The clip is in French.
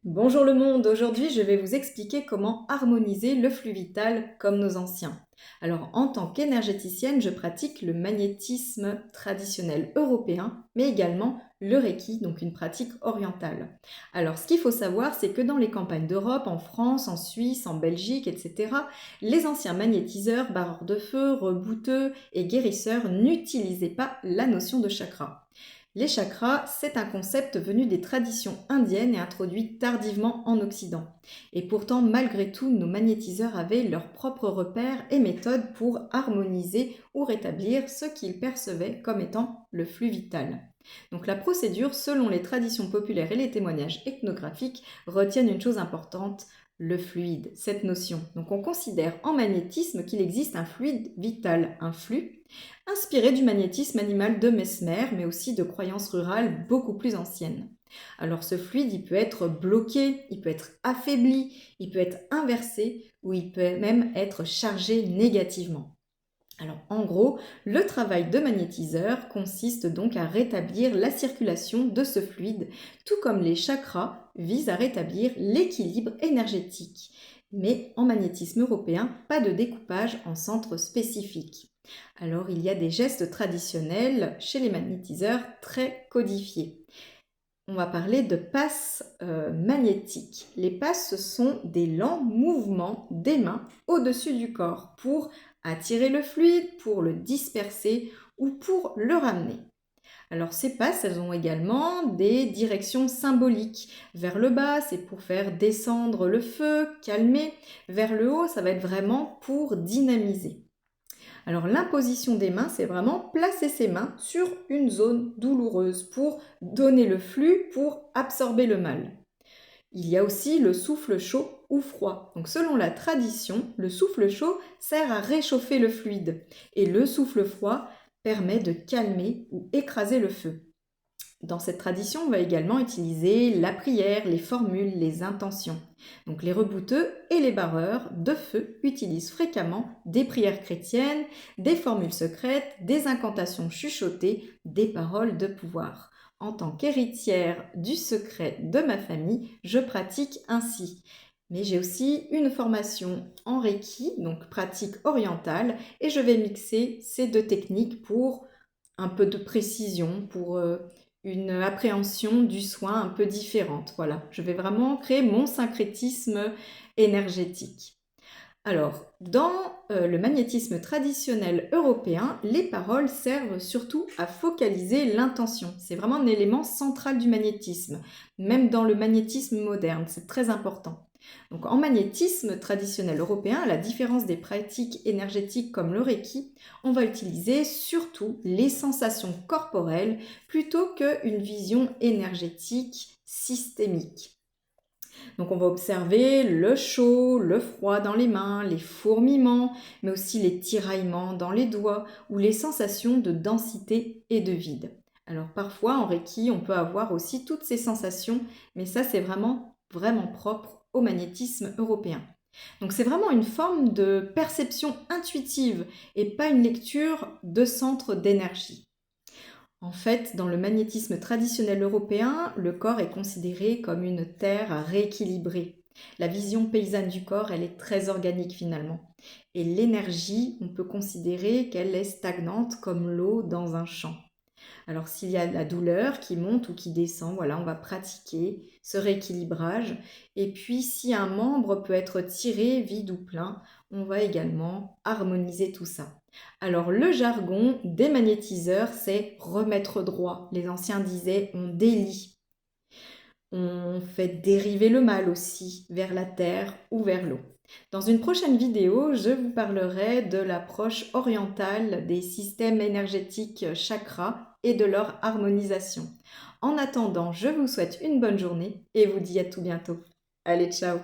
Bonjour le monde, aujourd'hui je vais vous expliquer comment harmoniser le flux vital comme nos anciens. Alors en tant qu'énergéticienne, je pratique le magnétisme traditionnel européen, mais également le Reiki, donc une pratique orientale. Alors ce qu'il faut savoir, c'est que dans les campagnes d'Europe, en France, en Suisse, en Belgique, etc., les anciens magnétiseurs, barreurs de feu, rebouteux et guérisseurs n'utilisaient pas la notion de chakra. Les chakras, c'est un concept venu des traditions indiennes et introduit tardivement en Occident. Et pourtant, malgré tout, nos magnétiseurs avaient leurs propres repères et méthodes pour harmoniser ou rétablir ce qu'ils percevaient comme étant le flux vital. Donc la procédure, selon les traditions populaires et les témoignages ethnographiques, retiennent une chose importante, le fluide, cette notion. Donc on considère en magnétisme qu'il existe un fluide vital, un flux, inspiré du magnétisme animal de Mesmer, mais aussi de croyances rurales beaucoup plus anciennes. Alors ce fluide, il peut être bloqué, il peut être affaibli, il peut être inversé, ou il peut même être chargé négativement. Alors en gros, le travail de magnétiseur consiste donc à rétablir la circulation de ce fluide, tout comme les chakras visent à rétablir l'équilibre énergétique. Mais en magnétisme européen, pas de découpage en centres spécifiques. Alors il y a des gestes traditionnels chez les magnétiseurs très codifiés. On va parler de passes magnétiques. Les passes, ce sont des lents mouvements des mains au-dessus du corps pour attirer le fluide, pour le disperser ou pour le ramener. Alors ces passes, elles ont également des directions symboliques. Vers le bas, c'est pour faire descendre le feu, calmer. Vers le haut, ça va être vraiment pour dynamiser. Alors l'imposition des mains, c'est vraiment placer ses mains sur une zone douloureuse pour donner le flux, pour absorber le mal. Il y a aussi le souffle chaud ou froid. Donc selon la tradition, le souffle chaud sert à réchauffer le fluide et le souffle froid permet de calmer ou écraser le feu. Dans cette tradition, on va également utiliser la prière, les formules, les intentions. Donc les rebouteux et les barreurs de feu utilisent fréquemment des prières chrétiennes, des formules secrètes, des incantations chuchotées, des paroles de pouvoir. En tant qu'héritière du secret de ma famille, je pratique ainsi. Mais j'ai aussi une formation en Reiki, donc pratique orientale, et je vais mixer ces deux techniques pour un peu de précision, pour une appréhension du soin un peu différente. Voilà, je vais vraiment créer mon syncrétisme énergétique. Alors, dans le magnétisme traditionnel européen, les paroles servent surtout à focaliser l'intention. C'est vraiment un élément central du magnétisme, même dans le magnétisme moderne, c'est très important. Donc en magnétisme traditionnel européen, à la différence des pratiques énergétiques comme le Reiki, on va utiliser surtout les sensations corporelles plutôt qu'une vision énergétique systémique. Donc on va observer le chaud, le froid dans les mains, les fourmillements, mais aussi les tiraillements dans les doigts ou les sensations de densité et de vide. Alors parfois en Reiki, on peut avoir aussi toutes ces sensations, mais ça c'est vraiment propre au magnétisme européen. Donc c'est vraiment une forme de perception intuitive et pas une lecture de centre d'énergie. En fait, dans le magnétisme traditionnel européen, le corps est considéré comme une terre à rééquilibrer. La vision paysanne du corps, elle est très organique finalement. Et l'énergie, on peut considérer qu'elle est stagnante comme l'eau dans un champ. Alors s'il y a de la douleur qui monte ou qui descend, voilà, on va pratiquer ce rééquilibrage. Et puis si un membre peut être tiré, vide ou plein, on va également harmoniser tout ça. Alors le jargon des magnétiseurs, c'est remettre droit. Les anciens disaient on délie. On fait dériver le mal aussi vers la terre ou vers l'eau. Dans une prochaine vidéo, je vous parlerai de l'approche orientale des systèmes énergétiques chakras et de leur harmonisation. En attendant, je vous souhaite une bonne journée et vous dis à tout bientôt. Allez, ciao!